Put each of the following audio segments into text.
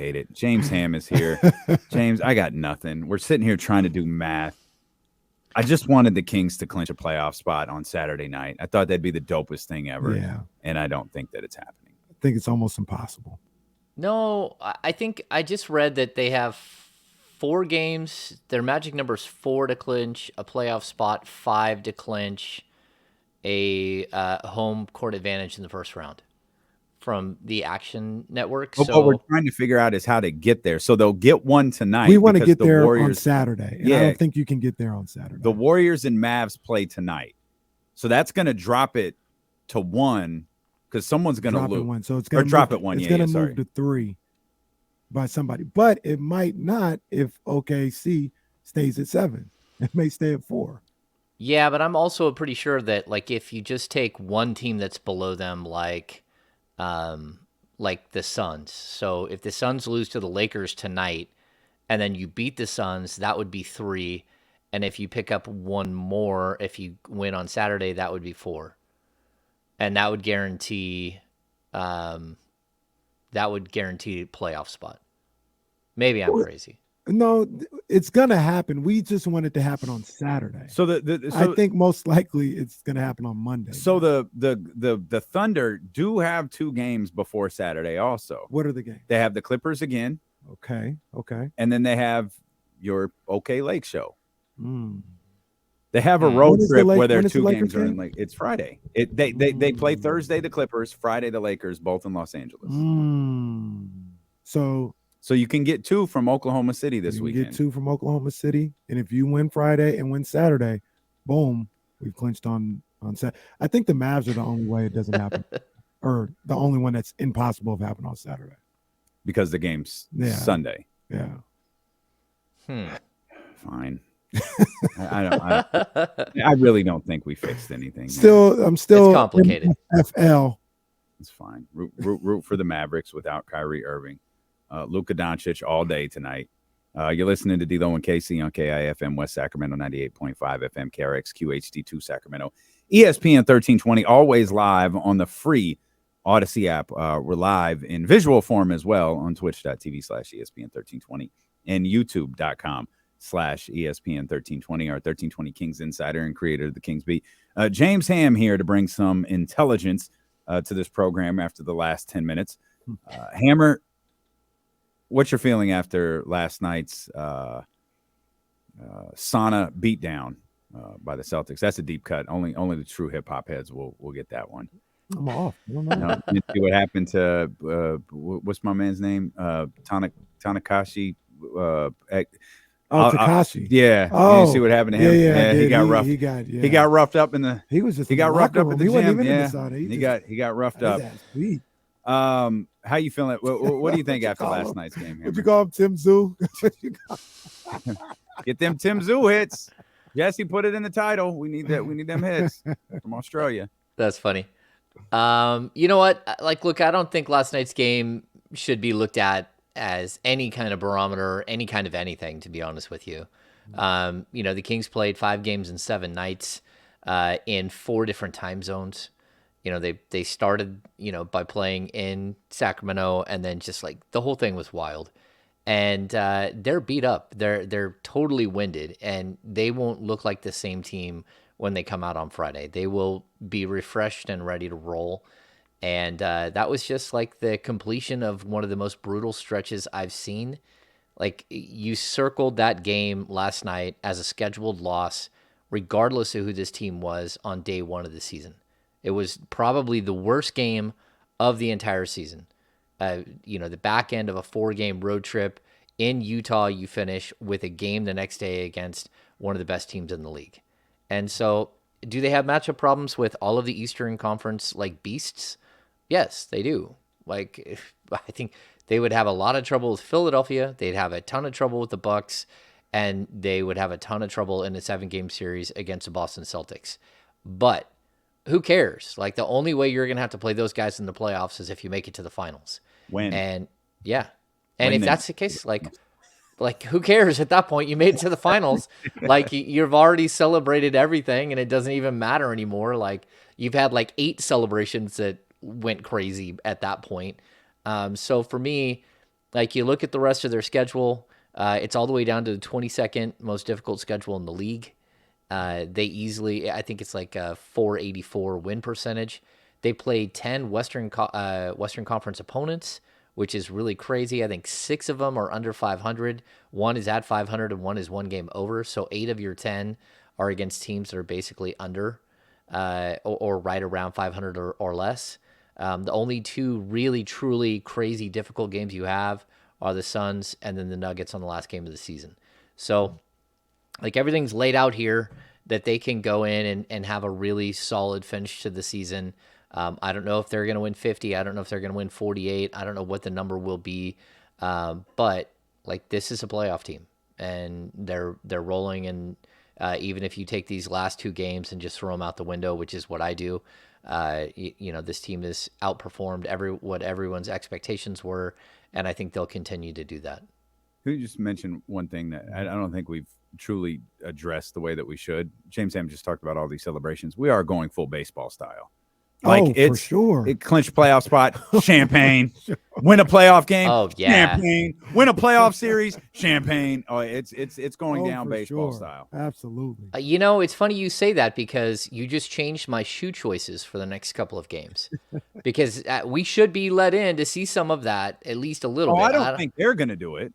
hate it. James Ham is here. James, I got nothing. We're sitting here trying to do math. I just wanted the Kings to clinch a playoff spot on Saturday night. I thought that'd be the dopest thing ever. Yeah. And I don't think that it's happening. I think it's almost impossible. No, I think I just read that they have 4 games. Their magic number is 4 to clinch a playoff spot, 5 to clinch a home court advantage in the first round from the Action Network. But what we're trying to figure out is how to get there. So they'll get one tonight. We want to get there on Saturday. And I don't think you can get there on Saturday. The Warriors and Mavs play tonight. So that's going to drop it to 1 because someone's going to lose. One. So it's going to drop it 1. It's going to move to 3 by somebody. But it might not if OKC stays at 7. It may stay at 4. Yeah, but I'm also pretty sure that like if you just take one team that's below them, like the Suns. So if the Suns lose to the Lakers tonight and then you beat the Suns, that would be 3. And if you pick up one more, if you win on Saturday, that would be 4. And that would guarantee playoff spot. Maybe I'm crazy. No, it's going to happen. We just want it to happen on Saturday. So I think most likely it's going to happen on Monday. So the Thunder do have 2 games before Saturday also. What are the games? They have the Clippers again. Okay. And then they have your OK Lake show. Mm. They have a road trip where their 2 games are in Lake. It's Friday. They play Thursday the Clippers, Friday the Lakers, both in Los Angeles. So you can get 2 from Oklahoma City this weekend. Get 2 from Oklahoma City, and if you win Friday and win Saturday, boom, we've clinched on Saturday. I think the Mavs are the only way it doesn't happen, or the only one that's impossible of happening on Saturday because the game's Sunday. Yeah. Fine. I really don't think we fixed anything. I'm still it's complicated. FL. It's fine. Root for the Mavericks without Kyrie Irving. Luka Doncic all day tonight. You're listening to D-Lo and Casey on KIFM West Sacramento 98.5 FM, KRX QHD2 Sacramento. ESPN 1320, always live on the free Odyssey app. We're live in visual form as well on twitch.tv/ESPN 1320 and youtube.com/ESPN 1320, our 1320 Kings insider and creator of the Kings Beat. James Ham here to bring some intelligence to this program after the last 10 minutes. Hammer, what's your feeling after last night's sauna beatdown by the Celtics? That's a deep cut. Only the true hip hop heads will get that one. I'm off. I don't know. You see what happened to what's my man's name? Tanakashi. Takashi. Yeah. Oh, you see what happened to him? Yeah, he got roughed. He got roughed up in the. He was just. He got roughed up at the he wasn't gym. even Yeah. in the sauna. He got roughed up. How you feeling? What do you think after last night's game? What'd you call him, Tim Zoo? Get them Tim Zoo hits. Jesse put it in the title. We need that. We need them hits from Australia. That's funny. You know what? Like, look, I don't think last night's game should be looked at as any kind of barometer, any kind of anything, to be honest with you. The Kings played 5 games in 7 nights in 4 different time zones. They started, by playing in Sacramento, and then just like the whole thing was wild. And they're beat up. They're totally winded, and they won't look like the same team when they come out on Friday. They will be refreshed and ready to roll. And that was just like the completion of one of the most brutal stretches I've seen. Like, you circled that game last night as a scheduled loss, regardless of who this team was on day 1 of the season. It was probably the worst game of the entire season. The back end of a 4-game road trip in Utah, you finish with a game the next day against one of the best teams in the league. And so, do they have matchup problems with all of the Eastern Conference beasts? Yes, they do. I think they would have a lot of trouble with Philadelphia. They'd have a ton of trouble with the Bucks, and they would have a ton of trouble in a 7-game series against the Boston Celtics. But who cares? The only way you're going to have to play those guys in the playoffs is if you make it to the finals. When? And yeah. And if that's the case, who cares at that point? You made it to the finals. You've already celebrated everything, and it doesn't even matter anymore. You've had 8 celebrations that went crazy at that point. So for me, Like you look at the rest of their schedule, it's all the way down to the 22nd most difficult schedule in the league. They easily, I think it's like a 484 win percentage. They played 10 Western Conference opponents, which is really crazy. I think 6 of them are under 500. One is at 500 and one is one game over. So 8 of your 10 are against teams that are basically under or right around 500 or less. The only 2 really, truly crazy difficult games you have are the Suns and then the Nuggets on the last game of the season. So, like, everything's laid out here that they can go in and have a really solid finish to the season. I don't know if they're going to win 50. I don't know if they're going to win 48. I don't know what the number will be. But, like, this is a playoff team, and they're rolling. And even if you take these last 2 games and just throw them out the window, which is what I do, this team has outperformed what everyone's expectations were, and I think they'll continue to do that. Can you just mention one thing that I don't think we've truly addressed the way that we should? James Ham just talked about all these celebrations. We are going full baseball style. Like, for sure. It clinched playoff spot, champagne. Win a playoff game, champagne. Win a playoff series, champagne. Oh, it's going down baseball style. Absolutely. It's funny you say that because you just changed my shoe choices for the next couple of games. Because we should be let in to see some of that, at least a little bit. I don't think they're going to do it.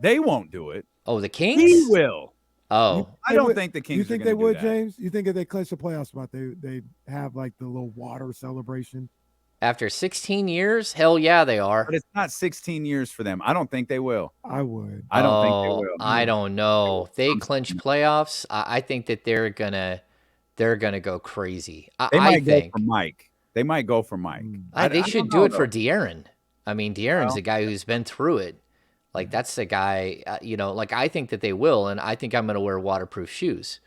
They won't do it. Oh, the Kings? He will. Oh, I don't think the Kings. You think they would, James? You think if they clinch the playoff spot, they have like the little water celebration? After 16 years? Hell yeah, they are. But it's not 16 years for them. I don't think they will. I would. I don't think they will. I don't know. They clinch playoffs. I think that they're gonna go crazy. They might go for Mike. They might go for Mike. They should do it for De'Aaron. I mean, De'Aaron's a guy who's been through it. Like, that's the guy, I think that they will, and I think I'm going to wear waterproof shoes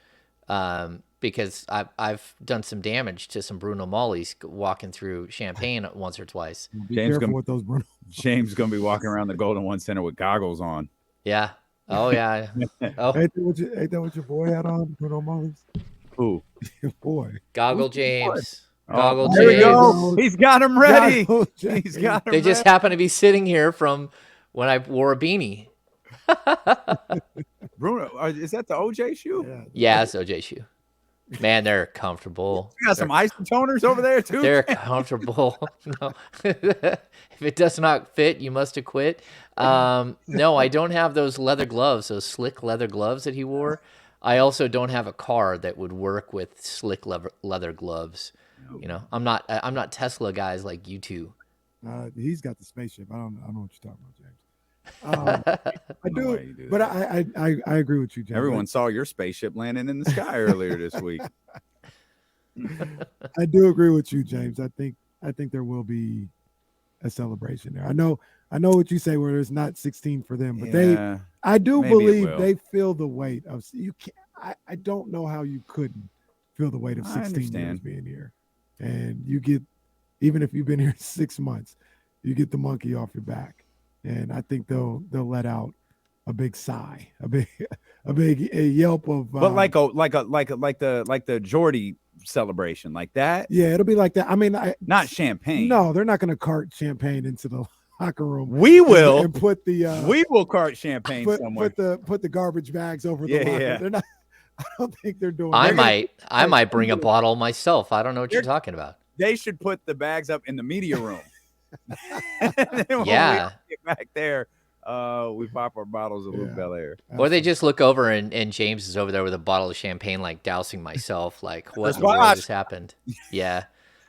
because I've done some damage to some Bruno Mollies walking through Champagne once or twice. James going to be walking around the Golden One Center with goggles on. Yeah. Oh, yeah. Oh. Ain't that what your boy had on, Bruno Mollies? Who? Your boy. Goggle James. Goggle James. There we go. He's got him ready. He's got him They just happen to be sitting here from when I wore a beanie. Bruno, is that the OJ shoe? Yeah, it's OJ shoe. Man, they're comfortable. You got some isotoners over there too. They're comfortable. No. If it does not fit, you must have quit. No, I don't have those leather gloves, those slick leather gloves that he wore. I also don't have a car that would work with slick leather gloves. No. I'm not Tesla guys like you two. He's got the spaceship. I don't know what you're talking about, James. I do, but I agree with you, James. Everyone saw your spaceship landing in the sky earlier this week. I do agree with you, James. I think there will be a celebration there. I know what you say, where there's not 16 for them, but I do believe they feel the weight of you. I don't know how you couldn't feel the weight of 16 years being here, and you get, even if you've been here 6 months, you get the monkey off your back. And I think they'll let out a big sigh, a big yelp of. But like the Jordy celebration, like that. Yeah, it'll be like that. I mean, not champagne. No, they're not going to cart champagne into the locker room. We will and put the. We will cart champagne somewhere. Put the garbage bags over the locker. Yeah. They're not. I don't think they're doing. I might bring a bottle myself. I don't know what you're talking about. They should put the bags up in the media room. Yeah. We get back there, we pop our bottles of Luke Belair. Or they just look over and James is over there with a bottle of champagne, like dousing myself. Like, what in the world just happened? Yeah.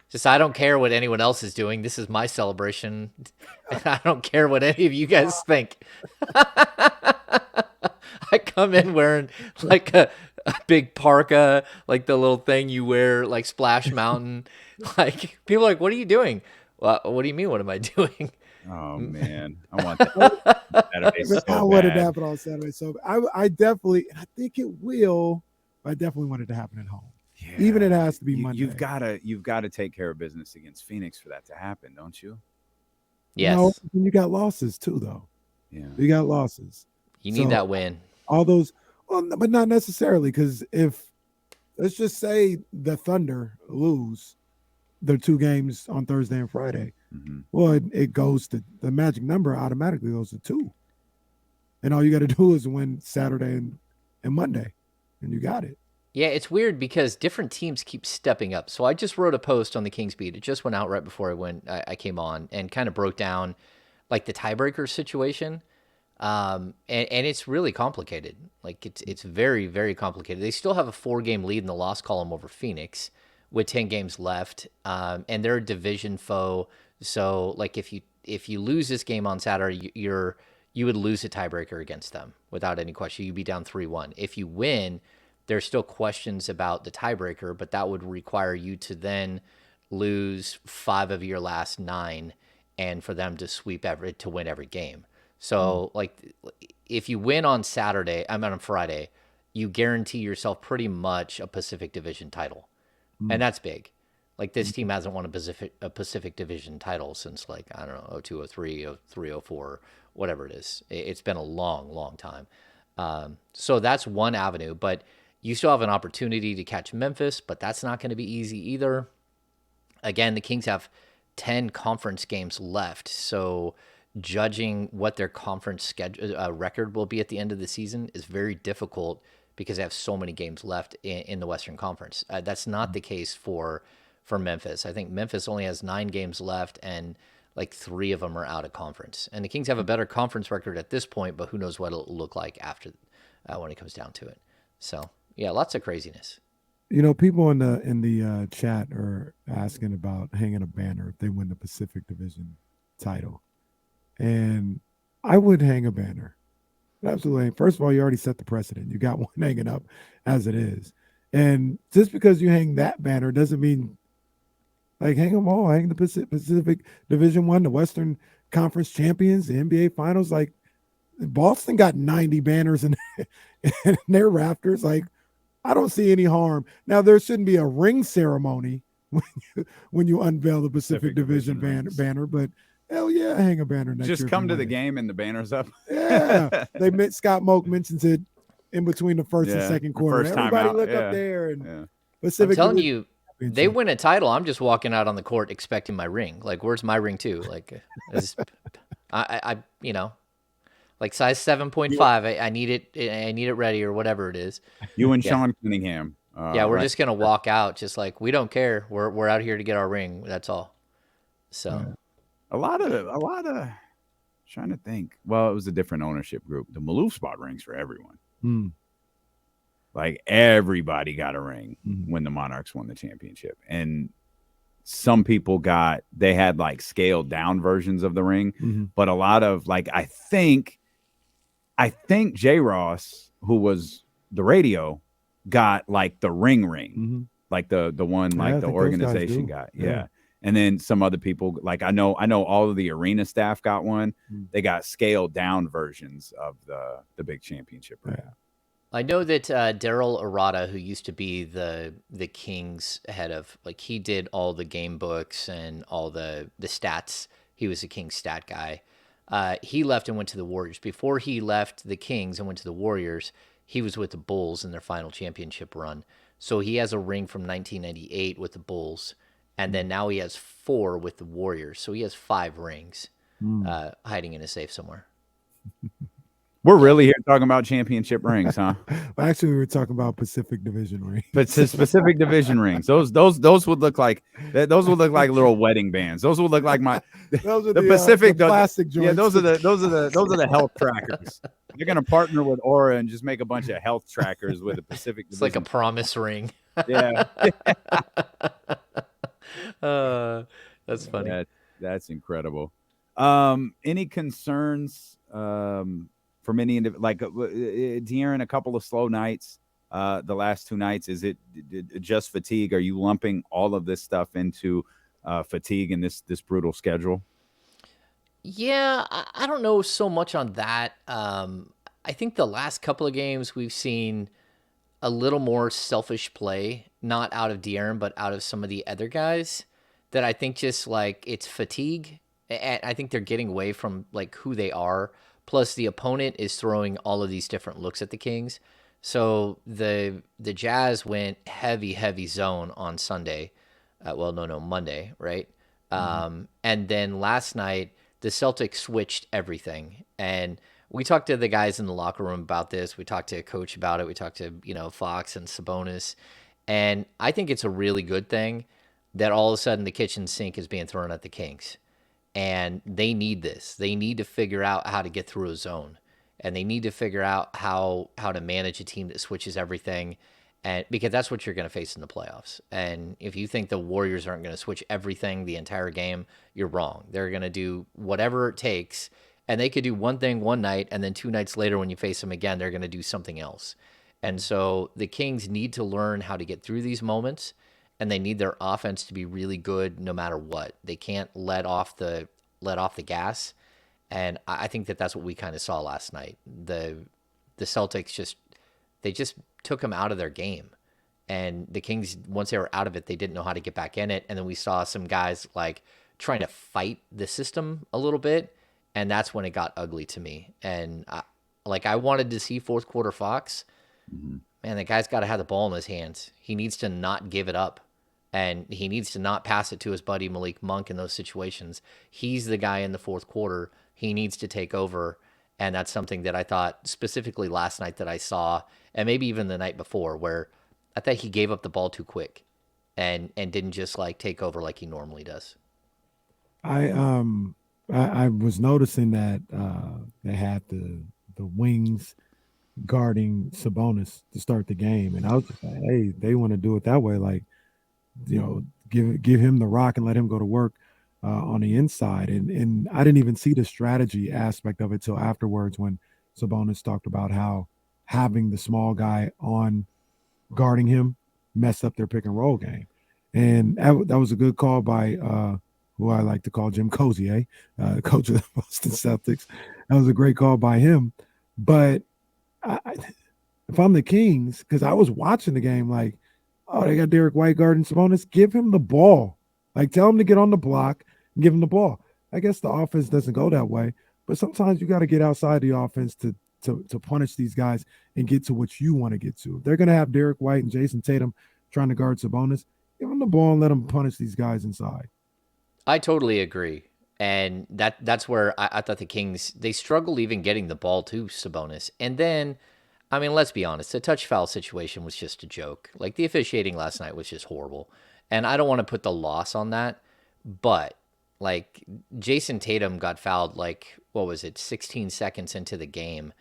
Just, I don't care what anyone else is doing. This is my celebration. And I don't care what any of you guys think. I come in wearing like a big parka, like the little thing you wear, like Splash Mountain. Like, people are like, what are you doing? Well, what do you mean? What am I doing? Oh man, I want that. I wanted to happen on Saturday, so I definitely, and I think it will. But I definitely want it to happen at home. Yeah. Even it has to be Monday. You've got to take care of business against Phoenix for that to happen, don't you? Yes. You got losses too, though. Yeah, you got losses. You need that win. All those, but not necessarily, because if, let's just say the Thunder lose, their 2 games on Thursday and Friday. Mm-hmm. Well, it goes to the magic number automatically goes to 2. And all you got to do is win Saturday and Monday, and you got it. Yeah, it's weird because different teams keep stepping up. So I just wrote a post on the Kings beat. It just went out right before I came on and kind of broke down like the tiebreaker situation. And it's really complicated. Like it's very, very complicated. They still have a 4-game lead in the loss column over Phoenix with 10 games left. And they're a division foe. So like if you lose this game on Saturday, you would lose a tiebreaker against them without any question. You'd be down 3-1. If you win, there's still questions about the tiebreaker, but that would require you to then lose 5 of your last 9 and for them to to win every game. So like if you win on on Friday, you guarantee yourself pretty much a Pacific Division title. And that's big. Like this team hasn't won a Pacific Division title since like, I don't know, 02, 03, 03, 04, whatever it is. It's been a long, long time. So that's one avenue, but you still have an opportunity to catch Memphis, but that's not going to be easy either. Again, the Kings have 10 conference games left, so judging what their conference schedule record will be at the end of the season is very difficult because they have so many games left in the Western Conference. That's not the case for Memphis. I think Memphis only has 9 games left, and like 3 of them are out of conference. And the Kings have a better conference record at this point, but who knows what it'll look like after when it comes down to it. So yeah, lots of craziness. People in the chat are asking about hanging a banner if they win the Pacific Division title, and I would hang a banner. Absolutely. First of all, you already set the precedent. You got one hanging up as it is, and just because you hang that banner doesn't mean like hang them all. Hang the Pacific Division 1, the Western Conference champions, the NBA Finals. Like Boston got 90 banners in their rafters. Like, I don't see any harm. Now, there shouldn't be a ring ceremony when you unveil the Pacific Division banner, but hell yeah, hang a banner next year. Just come to the game and the banner's up. Yeah. Scott Moak mentions it in between the first and second quarter. Everybody look up there. And Pacific I'm telling you, they win a title, I'm just walking out on the court expecting my ring. Like, where's my ring too? Like, I like size 7.5. I need it. I need it ready or whatever it is. You and Sean Cunningham. We're just gonna walk out, just like we don't care. We're out here to get our ring. That's all. So, a lot of. Trying to think. Well, it was a different ownership group. The Maloof spot rings for everyone. Like everybody got a ring when the Monarchs won the championship, and some people they had like scaled down versions of the ring, but a lot of like I think J. Ross, who was the radio, got like the ring, like the one like the organization got, and then some other people like I know all of the arena staff got one. They got scaled down versions of the big championship ring. I know that Daryl Arata, who used to be the Kings head of, like, he did all the game books and all the stats. He was a Kings stat guy. He left and went to the Warriors. Before he left the Kings and went to the Warriors, he was with the Bulls in their final championship run. So he has a ring from 1998 with the Bulls, and then now he has 4 with the Warriors. So he has 5 rings hiding in a safe somewhere. We're really here talking about championship rings, huh? Well, actually, we were talking about Pacific Division rings. But Pacific Division rings. Those would look like little wedding bands. Those would look like those are the Pacific the plastic joints. Yeah, those are the health trackers. They're gonna partner with Aura and just make a bunch of health trackers with a Pacific Division. It's like a promise ring. Yeah. That's funny. That's incredible. Any concerns from any like De'Aaron, a couple of slow nights the last 2 nights? Is it just fatigue? Are you lumping all of this stuff into fatigue in this brutal schedule? Yeah, I don't know so much on that. I think the last couple of games we've seen a little more selfish play, not out of De'Aaron, but out of some of the other guys, that I think just like it's fatigue. And I think they're getting away from like who they are. Plus, the opponent is throwing all of these different looks at the Kings. So the Jazz went heavy zone on Sunday. No, Monday, right? Mhm. And then last night, the Celtics switched everything. And we talked to the guys in the locker room about this. We talked to a coach about it. We talked to, Fox and Sabonis. And I think it's a really good thing that all of a sudden the kitchen sink is being thrown at the Kings. And they need this. They need to figure out how to get through a zone. And they need to figure out how to manage a team that switches everything, and because that's what you're going to face in the playoffs. And if you think the Warriors aren't going to switch everything the entire game, you're wrong. They're going to do whatever it takes, and they could do one thing one night, and then 2 nights later when you face them again, they're going to do something else. And so the Kings need to learn how to get through these moments, and they need their offense to be really good no matter what. They can't let off the gas, and I think that that's what we kind of saw last night. The Celtics just took them out of their game, and the Kings, once they were out of it, they didn't know how to get back in it. And then we saw some guys like trying to fight the system a little bit, and that's when it got ugly to me. And I wanted to see fourth quarter Fox. Mhm. Man, the guy's got to have the ball in his hands. He needs to not give it up. And he needs to not pass it to his buddy Malik Monk in those situations. He's the guy in the fourth quarter. He needs to take over. And that's something that I thought specifically last night that I saw, and maybe even the night before, where I thought he gave up the ball too quick and didn't just like take over like he normally does. I was noticing that they had the wings guarding Sabonis to start the game, and I was just like, hey, they want to do it that way, like, give him the rock and let him go to work on the inside. And I didn't even see the strategy aspect of it till afterwards when Sabonis talked about how having the small guy on guarding him messed up their pick and roll game. And that was a good call by who I like to call Jim Cozier, coach of the Boston Celtics. That was a great call by him. But if I'm the Kings, because I was watching the game, like, oh, they got Derek White guarding Sabonis, give him the ball. Like, tell him to get on the block and give him the ball. I guess the offense doesn't go that way, but sometimes you got to get outside the offense to punish these guys and get to what you want to get to. If they're going to have Derek White and Jason Tatum trying to guard Sabonis, give them the ball and let them punish these guys inside. I totally agree. And that's where I thought the Kings, they struggled even getting the ball to Sabonis. And then, I mean, let's be honest, the touch foul situation was just a joke. Like, the officiating last night was just horrible. And I don't want to put the loss on that, but like, Jason Tatum got fouled, like, what was it, 16 seconds into the game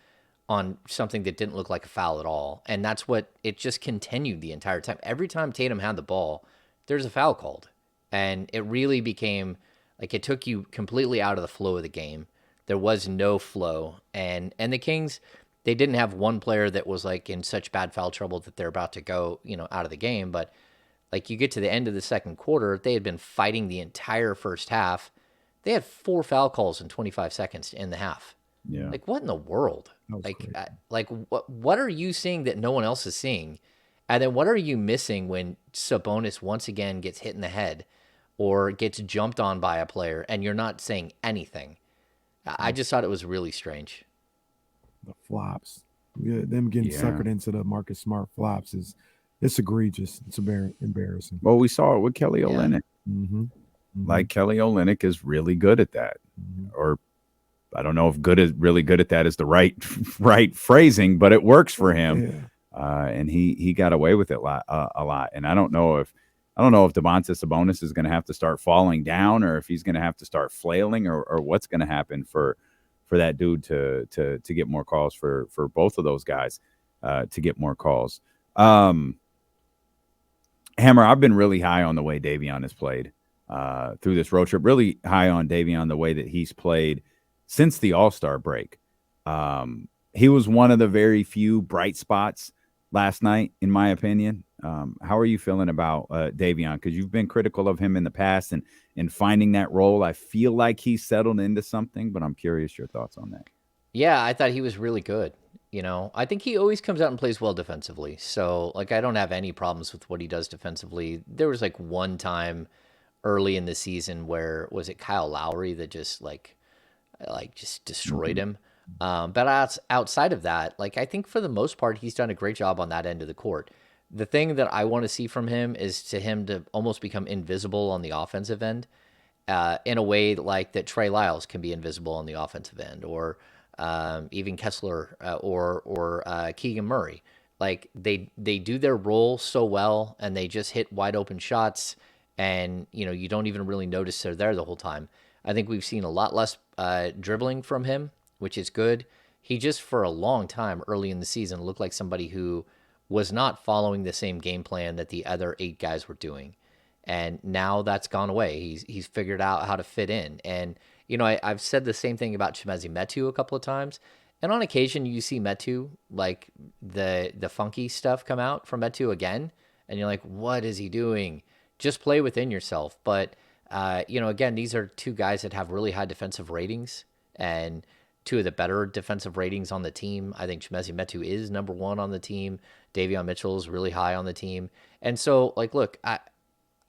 on something that didn't look like a foul at all. And that's what it just continued the entire time. Every time Tatum had the ball, there's a foul called. And it really became like it took you completely out of the flow of the game. There was no flow. And the Kings, they didn't have one player that was like in such bad foul trouble that they're about to go, out of the game. But like, you get to the end of the second quarter, they had been fighting the entire first half. They had 4 foul calls in 25 seconds in the half. Yeah. Like, what in the world? That was Like, crazy. what are you seeing that no one else is seeing? And then what are you missing when Sabonis once again gets hit in the head or gets jumped on by a player and you're not saying anything? I just thought it was really strange. The flops, yeah, them getting Yeah. suckered into the Marcus Smart flops it's egregious. It's embarrassing. Well, we saw it with Kelly Olynyk. Mm-hmm. Mm-hmm. Like, Kelly Olynyk is really good at that. Mm-hmm. Or I don't know if really good at that is the right phrasing, but it works for him. Yeah. And he got away with it a lot. And I don't know if Domantas Sabonis is going to have to start falling down, or if he's going to have to start flailing, or what's going to happen for that dude to get more calls, for both of those guys to get more calls. Hammer, I've been really high on the way Davion has played through this road trip. Really high on Davion, the way that he's played since the All-Star break. He was one of the very few bright spots last night, in my opinion. How are you feeling about Davion? Because you've been critical of him in the past, and in finding that role, I feel like he's settled into something, but I'm curious your thoughts on that. Yeah, I thought he was really good. I think he always comes out and plays well defensively. So, like, I don't have any problems with what he does defensively. There was like one time early in the season where, was it Kyle Lowry that just just destroyed him? But outside of that, like, I think for the most part, he's done a great job on that end of the court. The thing that I want to see from him is to him to almost become invisible on the offensive end, in a way like that Trey Lyles can be invisible on the offensive end, or even Kessler, or Keegan Murray. Like they do their role so well, and they just hit wide open shots, and you don't even really notice they're there the whole time. I think we've seen a lot less dribbling from him, which is good. He just for a long time early in the season looked like somebody who was not following the same game plan that the other 8 guys were doing, and now that's gone away. He's figured out how to fit in, and I've said the same thing about Chimezie Metu a couple of times, and on occasion you see Metu, like the funky stuff come out from Metu again, and you're like, what is he doing? Just play within yourself. But again, these are 2 guys that have really high defensive ratings, and 2 of the better defensive ratings on the team. I think Chimezie Metu is number 1 on the team. Davion Mitchell is really high on the team, and so look,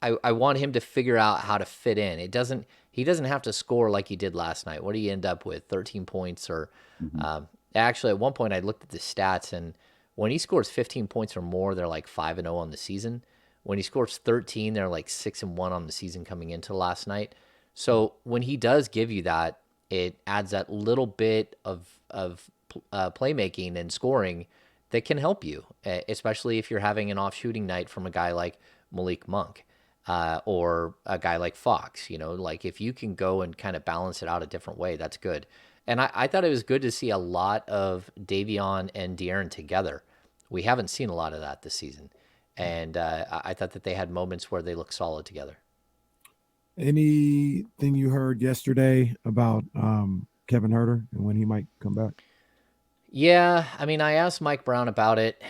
I want him to figure out how to fit in. He doesn't have to score like he did last night. What did he end up with? 13 points, or actually at one point I looked at the stats, and when he scores 15 points or more, they're like 5-0 on the season. When he scores 13, they're like 6-1 on the season coming into last night. So when he does give you that, it adds that little bit of playmaking and scoring that can help you, especially if you're having an off shooting night from a guy like Malik Monk. Or a guy like Fox, like if you can go and kind of balance it out a different way, that's good. And I thought it was good to see a lot of Davion and De'Aaron together. We haven't seen a lot of that this season. And I thought that they had moments where they looked solid together. Anything you heard yesterday about Kevin Huerter and when he might come back? Yeah, I mean, I asked Mike Brown about it,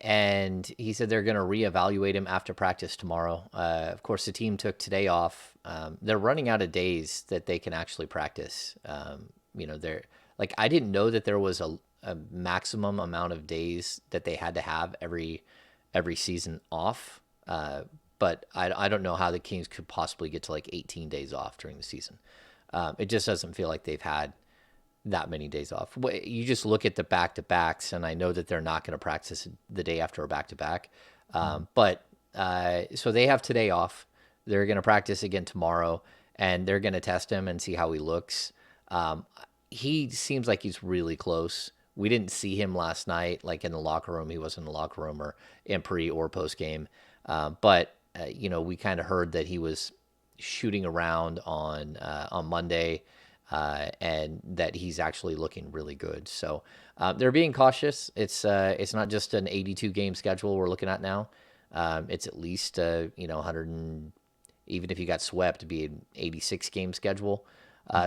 and he said they're going to reevaluate him after practice tomorrow. Of course, the team took today off. They're running out of days that they can actually practice. They're like, I didn't know that there was a maximum amount of days that they had to have every season off. But I don't know how the Kings could possibly get to like 18 days off during the season. It just doesn't feel like they've had that many days off. You just look at the back-to-backs, and I know that they're not going to practice the day after a back-to-back. But so they have today off. They're going to practice again tomorrow, and they're going to test him and see how he looks. He seems like he's really close. We didn't see him last night, like in the locker room. He wasn't in the locker room or in pre or post game. But we kind of heard that he was shooting around on Monday, and that he's actually looking really good. So they're being cautious. It's not just an 82 game schedule we're looking at now. It's at least 100, and even if you got swept, it'd be an 86 game schedule.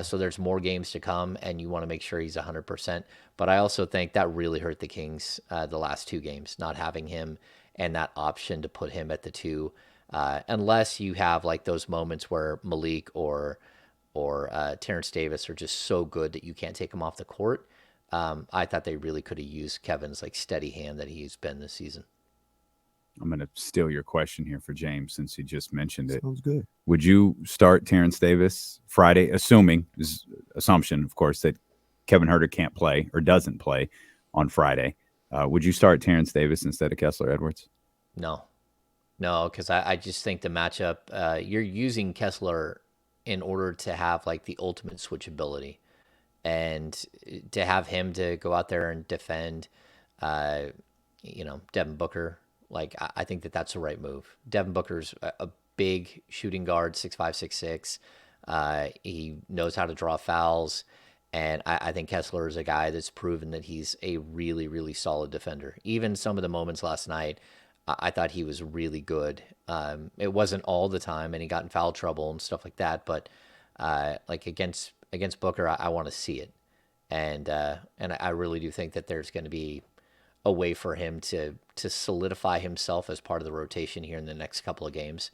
So there's more games to come, and you want to make sure he's 100%. But I also think that really hurt the Kings the last 2 games, not having him and that option to put him at the 2, unless you have like those moments where Malik or Terrence Davis are just so good that you can't take him off the court. I thought they really could have used Kevin's like steady hand that he's been this season. I'm going to steal your question here for James since he just mentioned it. Sounds good. Would you start Terrence Davis Friday, assuming, this assumption, of course, that Kevin Huerter can't play or doesn't play on Friday? Would you start Terrence Davis instead of Kessler Edwards? No, because I just think the matchup, you're using Kessler in order to have like the ultimate switchability, and to have him to go out there and defend, Devin Booker. Like, I think that that's the right move. Devin Booker's a big shooting guard, 6'5", 6'6". He knows how to draw fouls. And I think Kessler is a guy that's proven that he's a really, really solid defender. Even some of the moments last night, I thought he was really good. It wasn't all the time, and he got in foul trouble and stuff like that. But like against Booker, I want to see it. And I really do think that there's going to be a way for him to solidify himself as part of the rotation here in the next couple of games,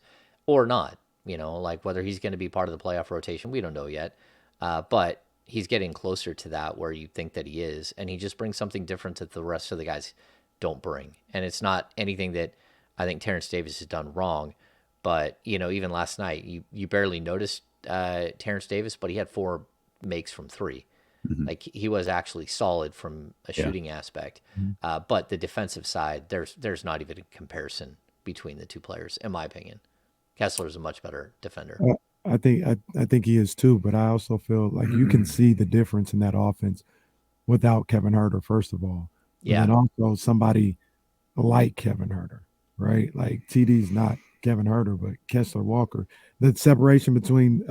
or not. Like whether he's going to be part of the playoff rotation, we don't know yet. But he's getting closer to that where you think that he is, and he just brings something different that the rest of the guys don't bring. And it's not anything that I think Terrence Davis has done wrong, but even last night you barely noticed Terrence Davis, but he had 4 makes from 3. Mhm. Like he was actually solid from a shooting aspect. But the defensive side, there's not even a comparison between the two players, in my opinion. Kessler is a much better defender. I think he is too, but I also feel like you can see the difference in that offense without Kevin Huerter, first of all. But Yeah. then also somebody like Kevin Huerter, right? Like TD's not Kevin Huerter, but Kessler Walker. The separation between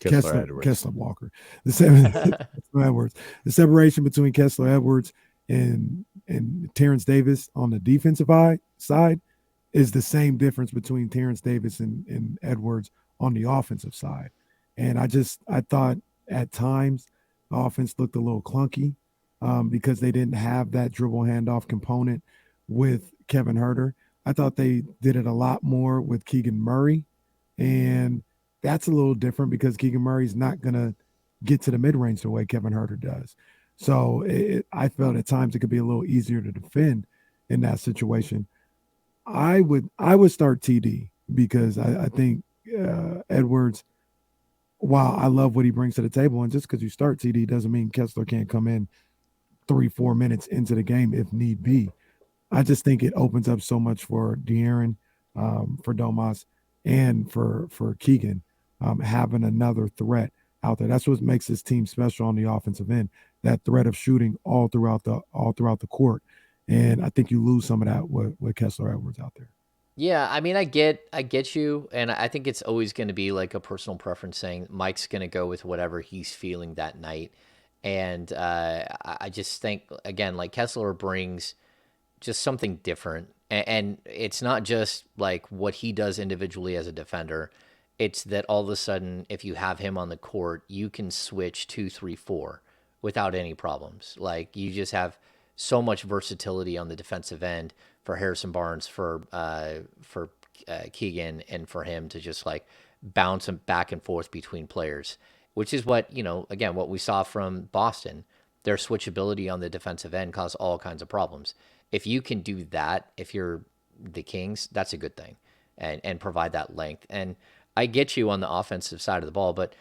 Kessler Walker, Kessler Edwards, the separation between Kessler Edwards and Terrence Davis on the defensive side is the same difference between Terrence Davis and Edwards on the offensive side. And I thought at times the offense looked a little clunky because they didn't have that dribble handoff component with Kevin Huerter. I thought they did it a lot more with Keegan Murray. And that's a little different because Keegan Murray's not going to get to the mid range the way Kevin Huerter does. So I felt at times it could be a little easier to defend in that situation. I would start TD because I think Edwards, while I love what he brings to the table, and just because you start TD doesn't mean Kessler can't come in 3-4 minutes into the game if need be. I just think it opens up so much for De'Aaron, for Domas, and for Keegan having another threat out there. That's what makes this team special on the offensive end. That threat of shooting all throughout the court, and I think you lose some of that with Kessler Edwards out there. Yeah, I mean, I get you, and I think it's always going to be like a personal preference saying Mike's going to go with whatever he's feeling that night, and I just think again, like Kessler brings just something different, and it's not just like what he does individually as a defender. It's that all of a sudden, if you have him on the court, you can switch 2-3-4 without any problems. Like you just have so much versatility on the defensive end for Harrison Barnes, for Keegan, and for him to just like bounce him back and forth between players, which is what, again, what we saw from Boston. Their switchability on the defensive end caused all kinds of problems. If you can do that, if you're the Kings, that's a good thing, and provide that length. And I get you on the offensive side of the ball, but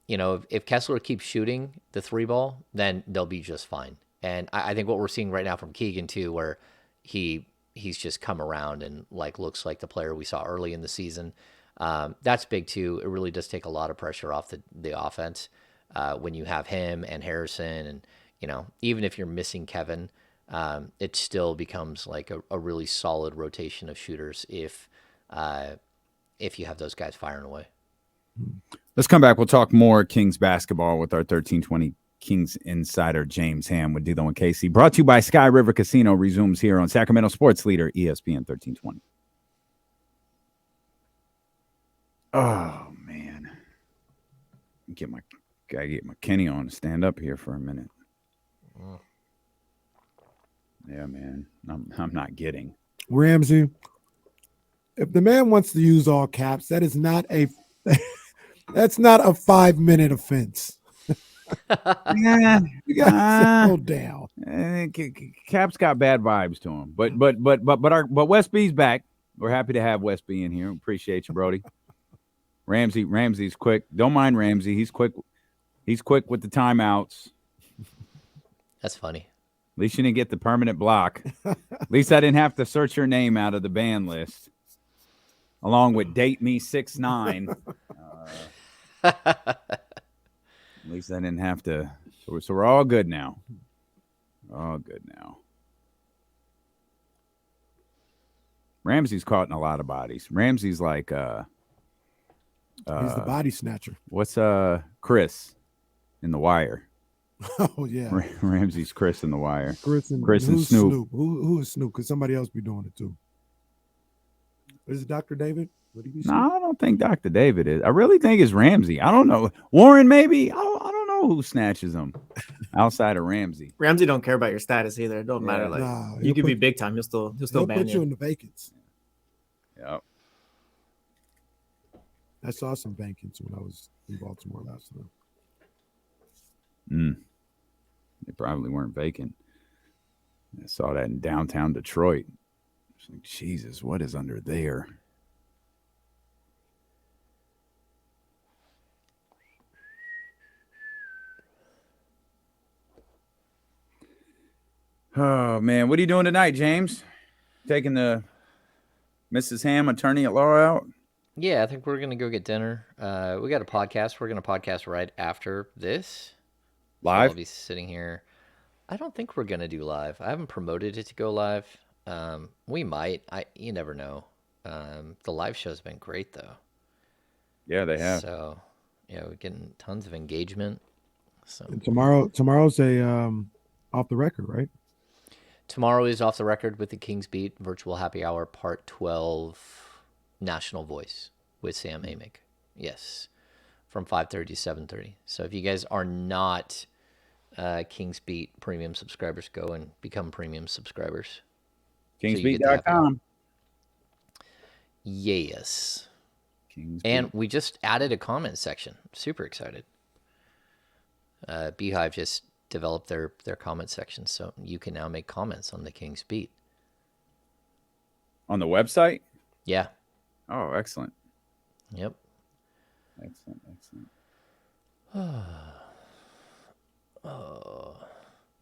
if Kessler keeps shooting the 3 ball, then they'll be just fine. And I think what we're seeing right now from Keegan too, where he's just come around and like looks like the player we saw early in the season. That's big too. It really does take a lot of pressure off the offense when you have him and Harrison, and even if you're missing Kevin, it still becomes like a really solid rotation of shooters if you have those guys firing away. Let's come back. We'll talk more Kings basketball with our 1320 Kings insider James Ham with Dilo and Casey. Brought to you by Sky River Casino. Resumes here on Sacramento Sports Leader ESPN 1320. Oh man, gotta get my Kenny on to stand up here for a minute. Yeah, man, I'm not getting Ramsey. If the man wants to use all caps, that is not a that's not a 5-minute offense. Yeah, you gotta settle down. Cap's got bad vibes to him, but West B's back. We're happy to have West B in here. Appreciate you, Brody. Ramsey's quick. Don't mind Ramsey. He's quick. He's quick with the timeouts. That's funny. At least you didn't get the permanent block. At least I didn't have to search your name out of the ban list, along with Date Me 6'9". At least I didn't have to. So we're all good now. All good now. Ramsey's caught in a lot of bodies. Ramsey's like he's the body snatcher. What's Chris in The Wire? Oh yeah, Ramsey's Chris in The Wire. Chris and Snoop. Who is Snoop? Could somebody else be doing it too? Is it Dr. David? No, I don't think Dr. David is. I really think it's Ramsey. I don't know. Warren, maybe. I don't know who snatches him outside of Ramsey. Ramsey don't care about your status either. It don't matter. Like you could be big time. He'll still ban put you in the vacants. Yep. I saw some vacants when I was in Baltimore last time. They probably weren't vacant. I saw that in downtown Detroit. It's like, Jesus, what is under there? Oh man, what are you doing tonight, James? Taking the Mrs. Ham attorney at law out? Yeah, I think we're gonna go get dinner. We got a podcast. We're gonna podcast right after this. So Live? I'll be sitting here. I don't think we're gonna do live. I haven't promoted it to go live. We might. You never know. The live show's been great though. Yeah, they have. So, yeah, we're getting tons of engagement. So And tomorrow's a off the record, right? tomorrow is Off the Record with the King's Beat Virtual Happy Hour Part 12 National Voice with Sam Amick. Yes, from 5:30 to 7:30. So if you guys are not King's Beat premium subscribers, go and become premium subscribers. Kingsbeat.com. Yes. Kingsbeat. And we just added a comment section. Super excited. Beehive just developed their comment section, so you can now make comments on the King's Beat. On the website? Yeah. Oh, excellent. Yep. Excellent.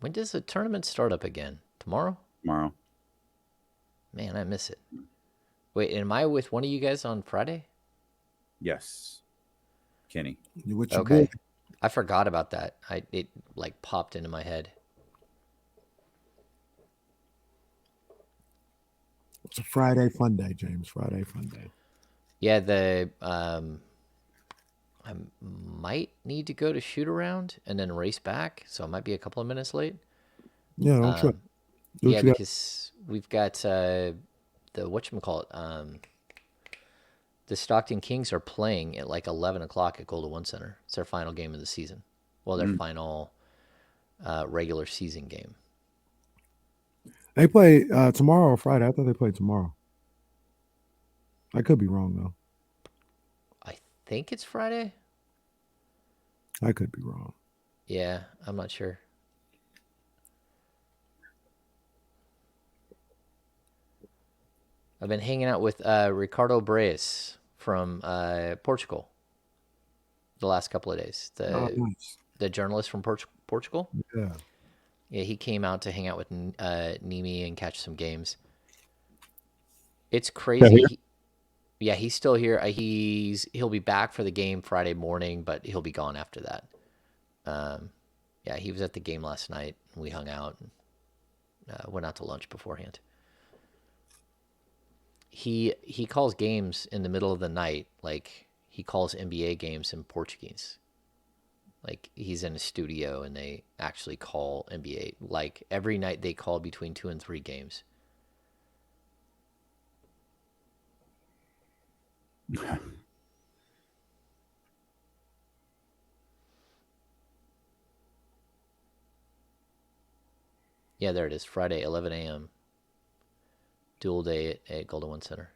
When does the tournament start up again? Tomorrow? Tomorrow. Man, I miss it. Wait, am I with one of you guys on Friday? Yes. Kenny. With your Okay. boy. I forgot about that. It like popped into my head. It's a Friday fun day, James. Friday fun day. Yeah, I might need to go to shoot around and then race back, so I might be a couple of minutes late. Yeah, don't trip. Do what Yeah, you got. because we've got the whatchamacallit, the Stockton Kings are playing at like 11 o'clock at Golden One Center. It's their final game of the season. Well, their final regular season game. They play tomorrow or Friday. I thought they played tomorrow. I could be wrong though. I think it's Friday. I could be wrong. Yeah, I'm not sure. I've been hanging out with Ricardo Breis from Portugal the last couple of days. Nice. The journalist from Portugal. Yeah. Yeah, he came out to hang out with Nimi and catch some games. It's crazy. He's still here. He'll be back for the game Friday morning, but he'll be gone after that. Yeah, he was at the game last night. We hung out and went out to lunch beforehand. He calls games in the middle of the night, like he calls NBA games in Portuguese. Like he's in a studio and they actually call NBA. Like every night they call between 2 and 3 games. Yeah, there it is. Friday, 11 a.m. Dual day at Golden One Center.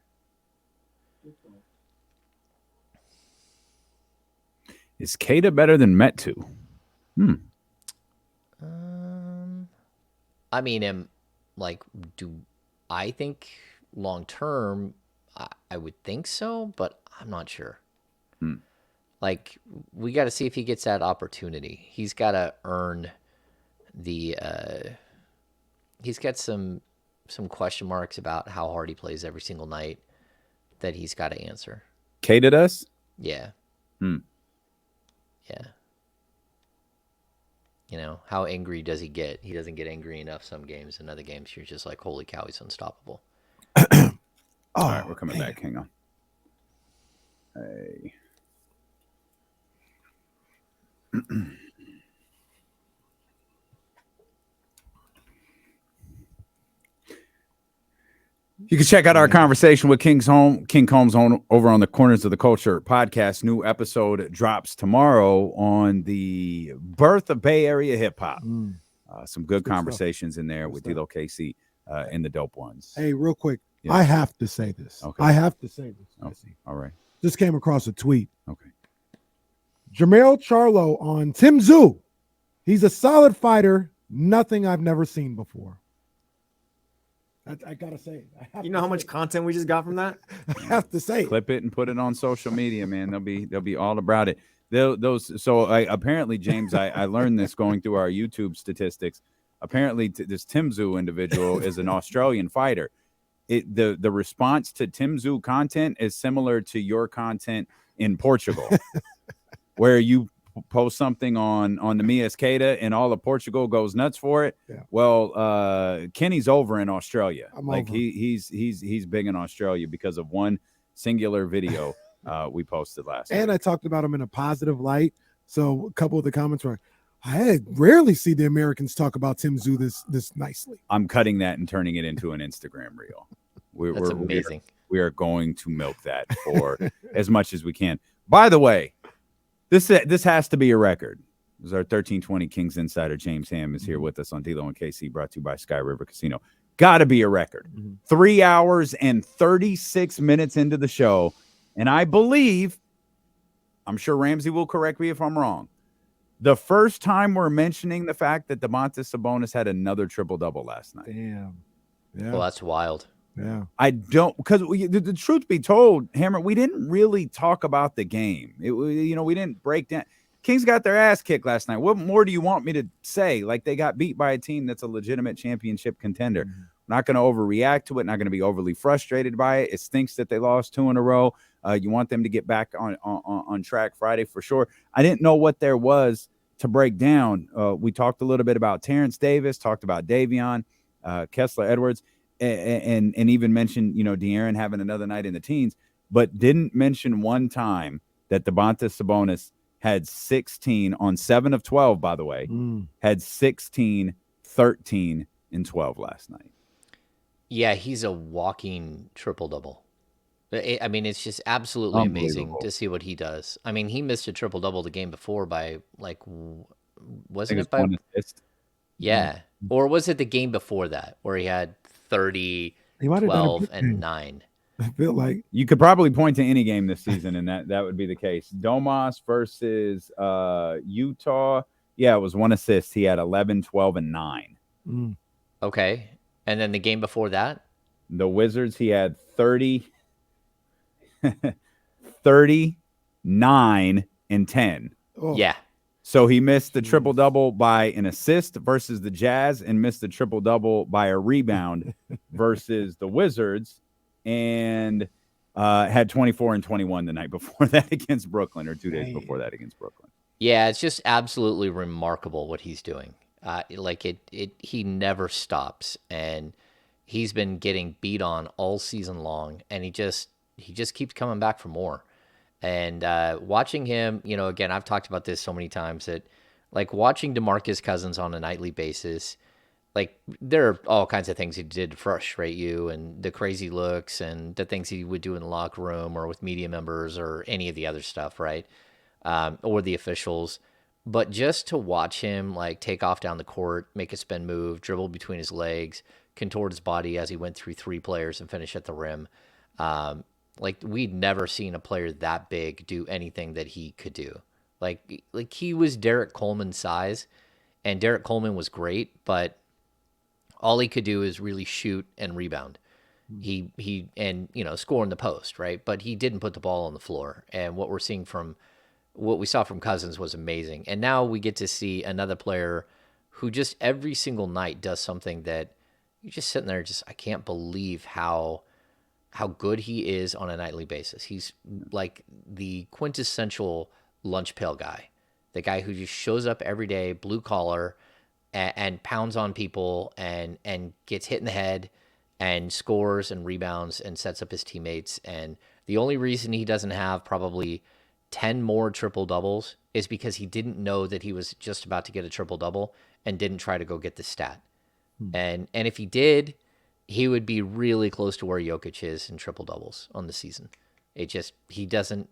Is Keita better than Metu? I mean, do I think long term? I would think so, but I'm not sure. Like, we got to see if he gets that opportunity. He's got to earn the. He's got some question marks about how hard he plays every single night that he's got to answer. Keita does? Yeah. Yeah. You know, how angry does he get? He doesn't get angry enough some games. In other games, you're just like, holy cow, he's unstoppable. All right, we're coming back. Hang on. Hey. You can check out our conversation with King Combs over on the Corners of the Culture podcast. New episode drops tomorrow on the birth of Bay Area hip hop. Some good conversations in there with D-Lo Casey and the dope ones. Hey, real quick, Yeah. I have to say this. Okay. I have to say this. Okay. All right. Just came across a tweet. Okay. Jamel Charlo on Tim Zoo. He's a solid fighter. Nothing I've never seen before. I gotta say it. You know how much content we just got from that? I have to say it. Clip it and put it on social media, man. They'll be all about it. Apparently, James, I learned this going through our YouTube statistics. apparently this Tim Tszyu individual is an Australian fighter. The response to Tim Tszyu content is similar to your content in Portugal, where you post something on the Miasqueda and all of Portugal goes nuts for it. Yeah. Well, Kenny's over in Australia. Over. He's big in Australia because of one singular video we posted last and week. I talked about him in a positive light. So a couple of the comments were, I rarely see the Americans talk about Tim Tszyu this nicely. I'm cutting that and turning it into an Instagram reel. That's amazing. We are going to milk that for as much as we can. By the way, this has to be a record. This is our 1320 Kings insider. James Ham is here with us on D-Lo and KC, brought to you by Sky River Casino. Got to be a record. 3 hours and 36 minutes into the show. And I believe, I'm sure Ramsey will correct me if I'm wrong, the first time we're mentioning the fact that Domantas Sabonis had another triple-double last night. Damn. Yeah. Well, that's wild. Yeah. I don't, because the truth be told, Hammer, we didn't really talk about the game. We didn't break down. Kings got their ass kicked last night. What more do you want me to say? Like, they got beat by a team that's a legitimate championship contender. Not going to overreact to it. Not going to be overly frustrated by it. It stinks that they lost 2 in a row. You want them to get back on track Friday for sure. I didn't know what there was to break down. We talked a little bit about Terrence Davis, talked about Davion, Kessler Edwards, and even mentioned, De'Aaron having another night in the teens, but didn't mention one time that Domantas Sabonis had 16 on 7 of 12, by the way, had 16, 13, and 12 last night. Yeah, he's a walking triple-double. I mean, it's just absolutely amazing to see what he does. I mean, he missed a triple-double the game before by, wasn't it by? One assist. Yeah. Or was it the game before that where he had 30, 12, and 9? I feel like you could probably point to any game this season, and that would be the case. Domas versus Utah. Yeah, it was 1 assist. He had 11, 12, and 9. Okay. And then the game before that? The Wizards, he had 30, 39, and 10. Oh. Yeah. So he missed the triple-double by an assist versus the Jazz and missed the triple-double by a rebound versus the Wizards, and had 24 and 21 the night before that against Brooklyn, or 2 days before that against Brooklyn. Yeah, it's just absolutely remarkable what he's doing. He never stops, and he's been getting beat on all season long, and he just keeps coming back for more. And watching him, again, I've talked about this so many times that, watching DeMarcus Cousins on a nightly basis, there are all kinds of things he did to frustrate you, and the crazy looks and the things he would do in the locker room or with media members or any of the other stuff, right? Or the officials. But just to watch him take off down the court, make a spin move, dribble between his legs, contort his body as he went through 3 players and finish at the rim. We'd never seen a player that big do anything that he could do. He was Derek Coleman's size, and Derek Coleman was great, but all he could do is really shoot and rebound. He score in the post, right? But he didn't put the ball on the floor. And what we saw from Cousins was amazing. And now we get to see another player who just every single night does something that you're just sitting there, I can't believe how good he is on a nightly basis. He's like the quintessential lunch pail guy, the guy who just shows up every day, blue collar, and pounds on people and gets hit in the head and scores and rebounds and sets up his teammates. And the only reason he doesn't have probably 10 more triple doubles is because he didn't know that he was just about to get a triple double and didn't try to go get the stat. And if he did, he would be really close to where Jokic is in triple doubles on the season. He doesn't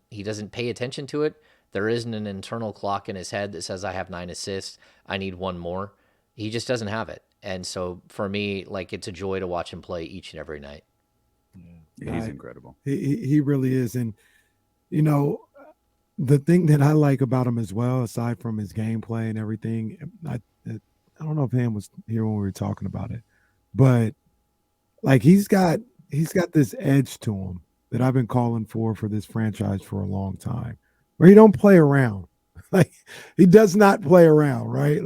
pay attention to it. There isn't an internal clock in his head that says I have 9 assists, I need 1 more. He just doesn't have it. And so for me, it's a joy to watch him play each and every night. Yeah, he's incredible. He really is. And the thing that I like about him as well, aside from his gameplay and everything, I don't know if Ham was here when we were talking about it, but he's got this edge to him that I've been calling for this franchise for a long time, where he don't play around. He does not play around, right?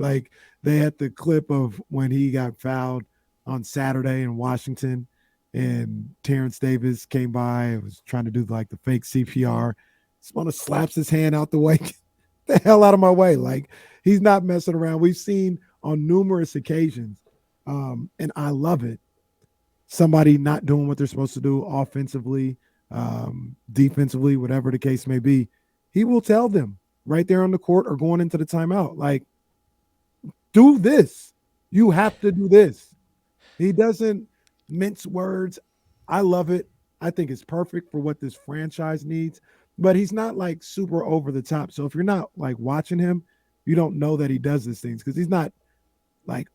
they had the clip of when he got fouled on Saturday in Washington, and Terrence Davis came by and was trying to do like the fake CPR. Sabonis slaps his hand out the way. Get the hell out of my way. Like, he's not messing around. We've seen on numerous occasions, and I love it, somebody not doing what they're supposed to do offensively, defensively, whatever the case may be. He will tell them right there on the court or going into the timeout, like, do this. You have to do this. He doesn't mince words. I love it. I think it's perfect for what this franchise needs, but he's not like super over the top. So if you're not like watching him, you don't know that he does these things because he's not like,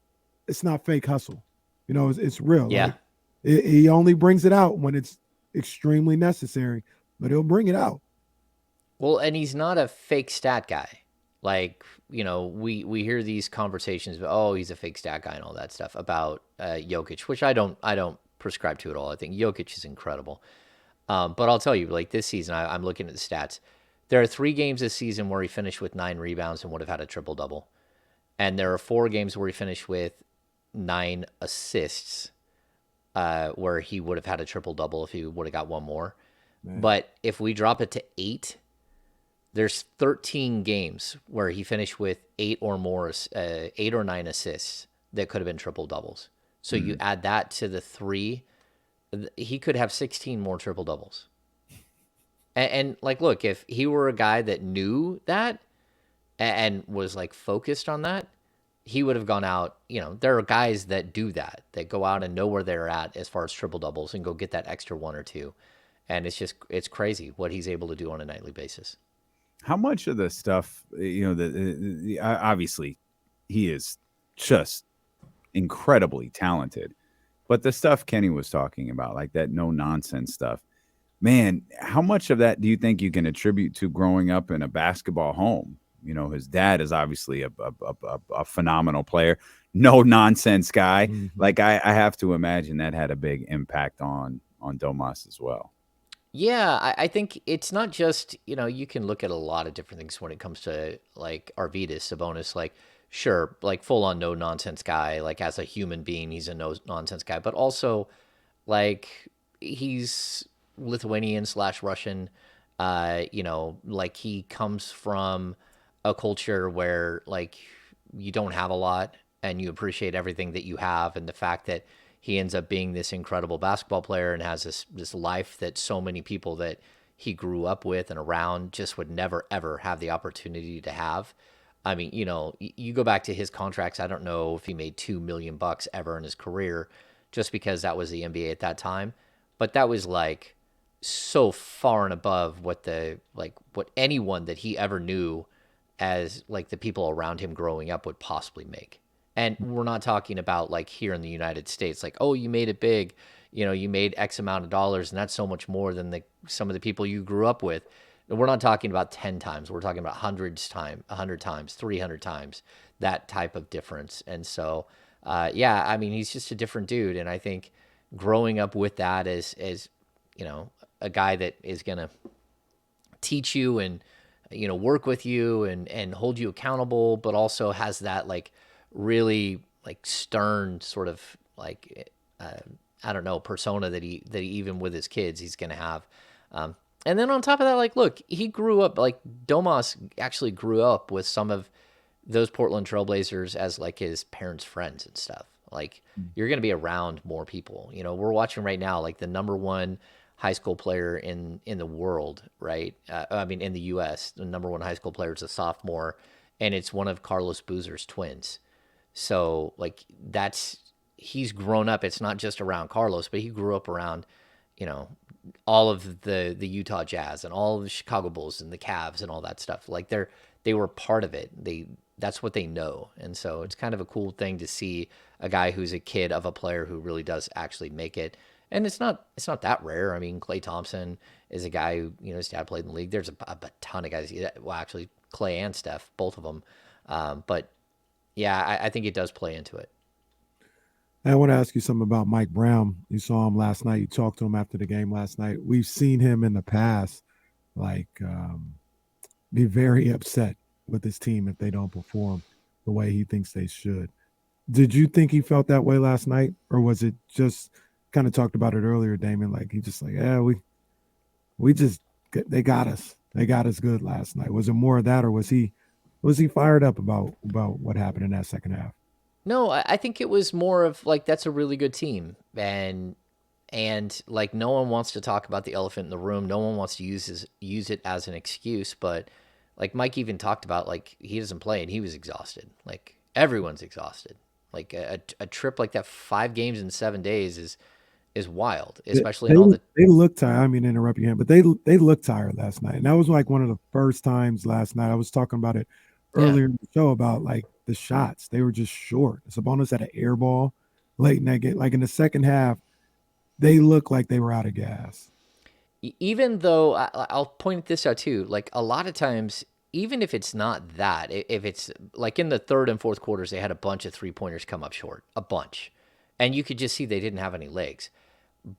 it's not fake hustle. You know, it's real. Yeah. Like, he only brings it out when it's extremely necessary, but he'll bring it out. Well, and he's not a fake stat guy. Like, you know, we hear these conversations about, oh, he's a fake stat guy and all that stuff about Jokic, which I don't prescribe to at all. I think Jokic is incredible. But I'll tell you, like this season, I'm looking at the stats. There are 3 games this season where he finished with 9 rebounds and would have had a triple-double. And there are 4 games where he finished with 9 assists, where he would have had a triple-double if he would have got one more. Man. But if we drop it to 8, there's 13 games where he finished with 8 or 9 assists that could have been triple-doubles. So you add that to the 3, he could have 16 more triple-doubles. And like, look, if he were a guy that knew that and was like focused on that, he would have gone out. You know, there are guys that do that go out and know where they're at as far as triple-doubles and go get that extra 1 or 2. And it's crazy what he's able to do on a nightly basis. How much of the stuff, you know, obviously he is just incredibly talented, but the stuff Kenny was talking about, like that no nonsense stuff, man, how much of that do you think you can attribute to growing up in a basketball home? You know, his dad is obviously a phenomenal player, no nonsense guy. Mm-hmm. Like I have to imagine that had a big impact on Domas as well. Yeah, I think it's not just, you know, you can look at a lot of different things when it comes to like Arvydas Sabonis, like sure, like full on no nonsense guy, like as a human being, he's a no nonsense guy, but also like he's Lithuanian/Russian, you know, like he comes from a culture where like you don't have a lot and you appreciate everything that you have, and the fact that he ends up being this incredible basketball player and has this life that so many people that he grew up with and around just would never, ever have the opportunity to have. I mean, you know, you go back to his contracts. I don't know if he made $2 million ever in his career just because that was the NBA at that time. But that was like so far and above what what anyone that he ever knew as like the people around him growing up would possibly make. And we're not talking about like here in the United States, like, oh, you made it big, you know, you made X amount of dollars, and that's so much more than some of the people you grew up with. And we're not talking about 10 times. We're talking about 100 times, 300 times, that type of difference. And so, yeah, I mean, he's just a different dude. And I think growing up with that as you know, a guy that is going to teach you and, you know, work with you and hold you accountable, but also has that like really like stern sort of like I don't know, persona that he even with his kids he's gonna have. And then on top of that, like, look, he grew up like Domas actually grew up with some of those Portland Trailblazers as like his parents' friends and stuff. Like you're gonna be around more people. You know, we're watching right now like the number 1 high school player in the world, right? I mean, in the U.S., the number 1 high school player is a sophomore, and it's one of Carlos Boozer's twins. So like he's grown up. It's not just around Carlos, but he grew up around, you know, all of the Utah Jazz and all of the Chicago Bulls and the Cavs and all that stuff. Like they were part of it. That's what they know. And so it's kind of a cool thing to see a guy who's a kid of a player who really does actually make it. And it's not that rare. I mean, Klay Thompson is a guy who, you know, his dad played in the league. There's a ton of guys. Well, actually, Klay and Steph, both of them. But yeah, I think it does play into it. I want to ask you something about Mike Brown. You saw him last night. You talked to him after the game last night. We've seen him in the past, like, be very upset with his team if they don't perform. the way he thinks they should. Did you think he felt that way last night, or was it just kind of talked about it earlier, Damon? Like he just like, yeah, we just they got us. They got us good last night. Was it more of that, or was he fired up about what happened in that second half? No, I think it was more of like that's a really good team, and like no one wants to talk about the elephant in the room. No one wants to use it as an excuse, but like Mike even talked about, like he doesn't play and he was exhausted. Like everyone's exhausted. Like a trip like that, 5 games in 7 days is wild, especially in all the. They look tired. I mean, interrupt you, but they looked tired last night, and that was like one of the first times last night. I was talking about it earlier in the show about like the shots. They were just short. Sabonis had an air ball late in that game. Like in the second half, they looked like they were out of gas. Even though I'll point this out too, like a lot of times, even if it's not that, if it's like in the third and fourth quarters, they had a bunch of 3-pointers come up short, a bunch. And you could just see they didn't have any legs.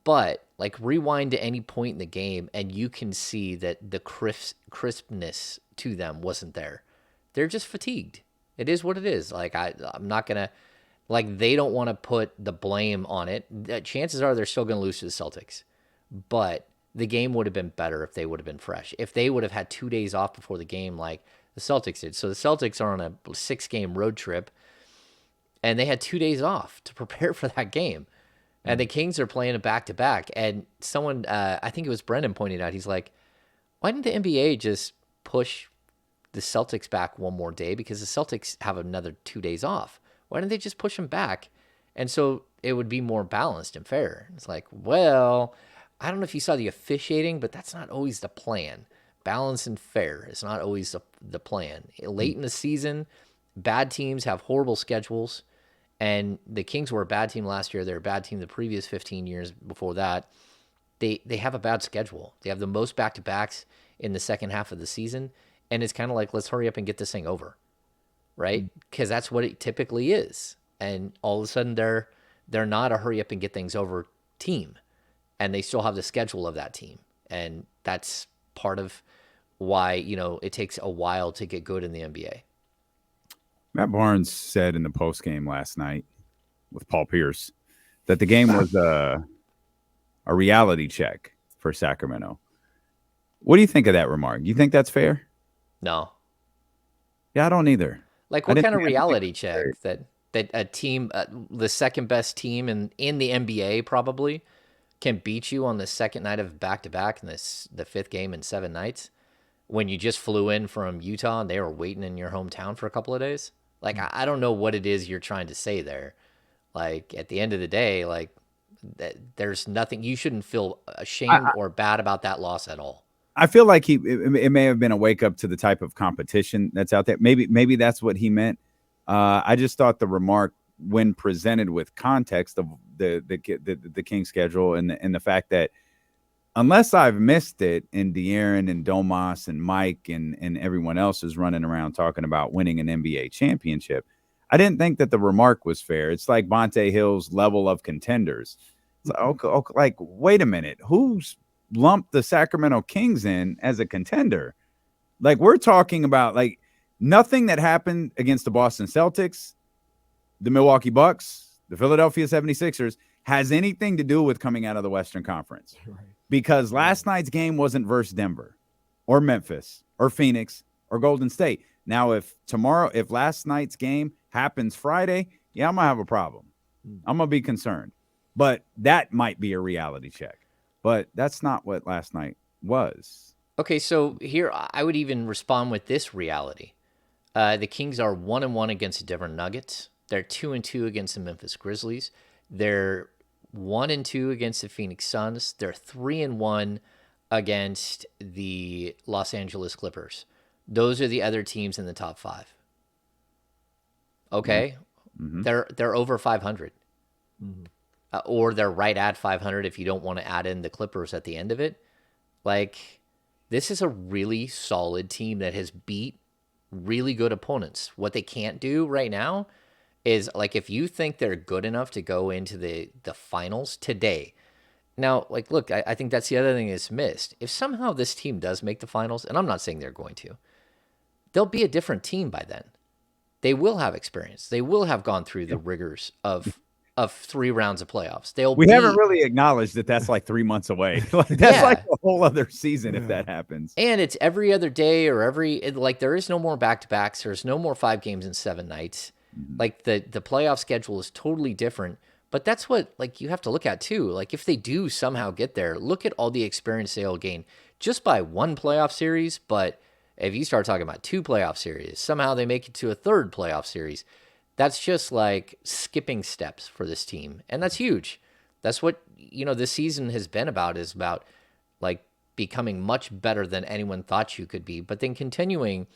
But like rewind to any point in the game and you can see that the crispness to them wasn't there. They're just fatigued. It is what it is. Like I'm not going to, like they don't want to put the blame on it. Chances are they're still going to lose to the Celtics. But the game would have been better if they would have been fresh. If they would have had 2 days off before the game like the Celtics did. So the Celtics are on a 6-game road trip, and they had 2 days off to prepare for that game. And the Kings are playing a back-to-back. And someone, I think it was Brendan, pointed out, he's like, why didn't the NBA just push the Celtics back one more day? Because the Celtics have another 2 days off. Why didn't they just push them back? And so it would be more balanced and fair. It's like, well, I don't know if you saw the officiating, but that's not always the plan. Balance and fair is not always the plan. Late in the season, bad teams have horrible schedules. And the Kings were a bad team last year. They're a bad team the previous 15 years before that. They have a bad schedule. They have the most back-to-backs in the second half of the season. And it's kind of like, let's hurry up and get this thing over, right? Because that's what it typically is. And all of a sudden, they're not a hurry up and get things over team. And they still have the schedule of that team. And that's part of why, it takes a while to get good in the NBA. Matt Barnes said in the postgame last night with Paul Pierce that the game was a reality check for Sacramento. What do you think of that remark? You think that's fair? No. Yeah, I don't either. Like what kind of reality check that a team, the second best team in the NBA probably, can beat you on the second night of back-to-back in the 5th game in 7 nights when you just flew in from Utah and they were waiting in your hometown for a couple of days? Like, I don't know what it is you're trying to say there. Like, at the end of the day, like, there's nothing, you shouldn't feel ashamed or bad about that loss at all. I feel like it may have been a wake up to the type of competition that's out there. Maybe that's what he meant. I just thought the remark, when presented with context of the Kings schedule and the fact that, unless I've missed it, and De'Aaron and Domas and Mike and everyone else is running around talking about winning an NBA championship, I didn't think that the remark was fair. It's like Bonte Hill's level of contenders. It's like, okay, like, wait a minute, who's lumped the Sacramento Kings in as a contender? Like, we're talking about like nothing that happened against the Boston Celtics, the Milwaukee Bucks, the Philadelphia 76ers has anything to do with coming out of the Western Conference. Right. Because last night's game wasn't versus Denver or Memphis or Phoenix or Golden State. Now, if last night's game happens Friday, yeah, I'm going to have a problem. I'm going to be concerned. But that might be a reality check. But that's not what last night was. Okay, so here I would even respond with this reality. The Kings are 1-1 against the Denver Nuggets. They're 2-2 against the Memphis Grizzlies. They're 1-2 against the Phoenix Suns. They're 3-1 against the Los Angeles Clippers. Those are the other teams in the top 5. Okay, they're over 500, or they're right at 500 if you don't want to add in the Clippers at the end of it. Like, this is a really solid team that has beat really good opponents. What they can't do right now is, like, if you think they're good enough to go into the finals today. Now, like, look, I think that's the other thing that's missed. If somehow this team does make the finals, and I'm not saying they're going to, they'll be a different team by then. they will have experience. They will have gone through the rigors of 3 rounds of playoffs. We haven't really acknowledged that that's like 3 months away. That's like a whole other season if that happens. And it's every other day or there is no more back-to-backs. There's no more 5 games in 7 nights. Mm-hmm. Like the playoff schedule is totally different. But that's what like you have to look at too. Like if they do somehow get there, look at all the experience they'll gain just by 1 playoff series. But if you start talking about 2 playoff series, somehow they make it to a 3rd playoff series. That's just like skipping steps for this team. And that's huge. That's what, this season has been about, is about like becoming much better than anyone thought you could be, but then continuing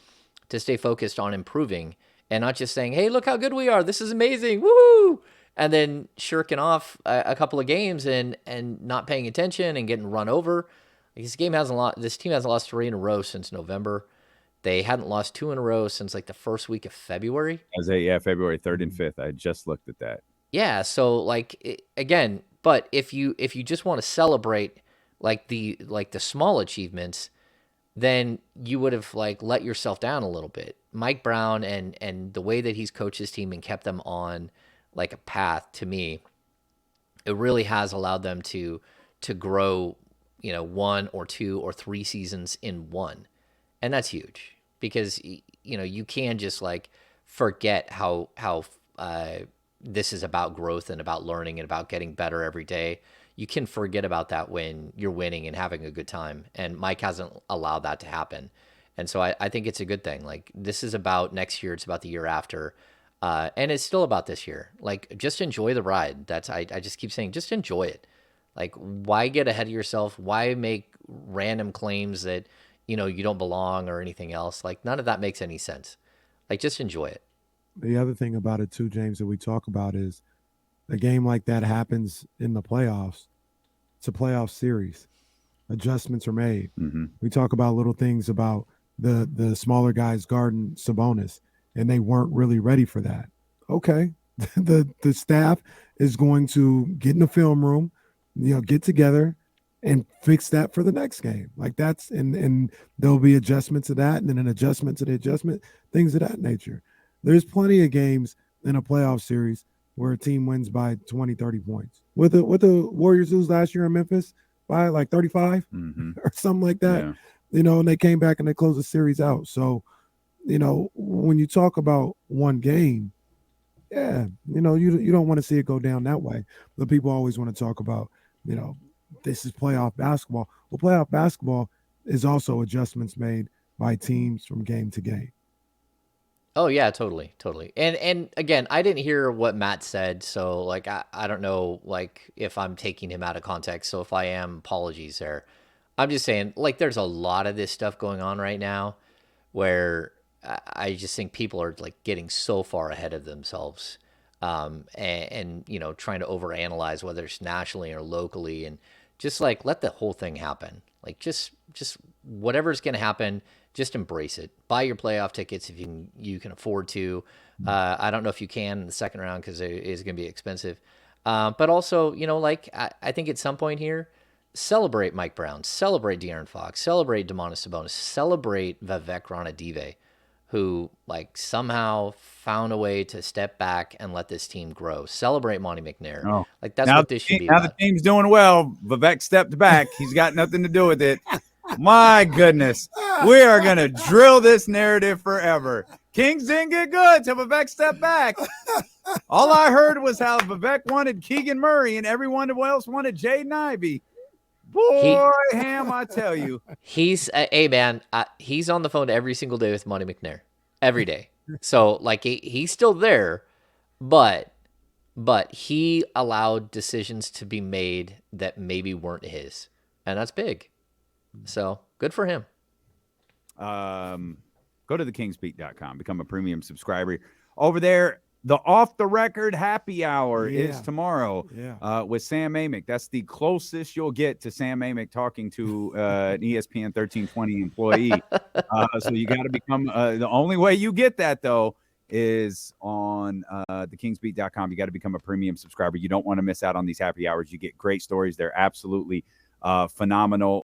to stay focused on improving and not just saying, hey, look how good we are. This is amazing. Woo! And then shirking off a couple of games and not paying attention and getting run over. This team hasn't lost 3 in a row since November. They hadn't lost 2 in a row since like the first week of February. February 3rd and 5th. I just looked at that. Yeah, so again, but if you just want to celebrate like the small achievements, then you would have like let yourself down a little bit. Mike Brown and the way that he's coached his team and kept them on like a path, to me, it really has allowed them to grow, 1 or 2 or 3 seasons in one. And that's huge because, you can just like forget how this is about growth and about learning and about getting better every day. You can forget about that when you're winning and having a good time. And Mike hasn't allowed that to happen. And so I think it's a good thing. Like, this is about next year. It's about the year after. And it's still about this year. Like, just enjoy the ride. I just keep saying, just enjoy it. Like, why get ahead of yourself? Why make random claims that, you don't belong or anything else? Like, none of that makes any sense. Like, just enjoy it. The other thing about it too, James, that we talk about is a game like that happens in the playoffs. It's a playoff series. Adjustments are made. Mm-hmm. We talk about little things about the smaller guys guarding Sabonis, and they weren't really ready for that. Okay. The staff is going to get in the film room, get together and fix that for the next game. Like that's, and there'll be adjustments to that, and then an adjustment to the adjustment, things of that nature. There's plenty of games in a playoff series where a team wins by 20, 30 points. With the Warriors lose last year in Memphis by like 35 or something like that, and they came back and they closed the series out. So, when you talk about one game, you don't want to see it go down that way. But people always want to talk about, this is playoff basketball. Well, playoff basketball is also adjustments made by teams from game to game. Oh yeah, totally. And again, I didn't hear what Matt said, so like I don't know like if I'm taking him out of context. So if I am, apologies there. I'm just saying like there's a lot of this stuff going on right now where I just think people are like getting so far ahead of themselves. And trying to overanalyze whether it's nationally or locally, and just like let the whole thing happen. Like just whatever's going to happen, just embrace it. Buy your playoff tickets if you can afford to. I don't know if you can in the second round because it is going to be expensive. But also, I think at some point here, celebrate Mike Brown, celebrate De'Aaron Fox, celebrate Domantas Sabonis, celebrate Vivek Ranadive, who like somehow found a way to step back and let this team grow. Celebrate Monty McNair. Oh. Like that's what this should be now about. The team's doing well. Vivek stepped back. He's got nothing to do with it. My goodness. We are going to drill this narrative forever. Kings didn't get good till Vivek stepped back. All I heard was how Vivek wanted Keegan Murray and everyone else wanted Jaden Ivey. Boy, Ham, I tell you. He's he's on the phone every single day with Monty McNair. Every day. So, like, he's still there, but he allowed decisions to be made that maybe weren't his. And that's big. So, good for him. Go to thekingsbeat.com. Become a premium subscriber. Over there, the Off the Record Happy Hour is tomorrow with Sam Amick. That's the closest you'll get to Sam Amick talking to an ESPN 1320 employee. So you got to become the only way you get that, though, is on thekingsbeat.com. You got to become a premium subscriber. You don't want to miss out on these happy hours. You get great stories. They're absolutely phenomenal.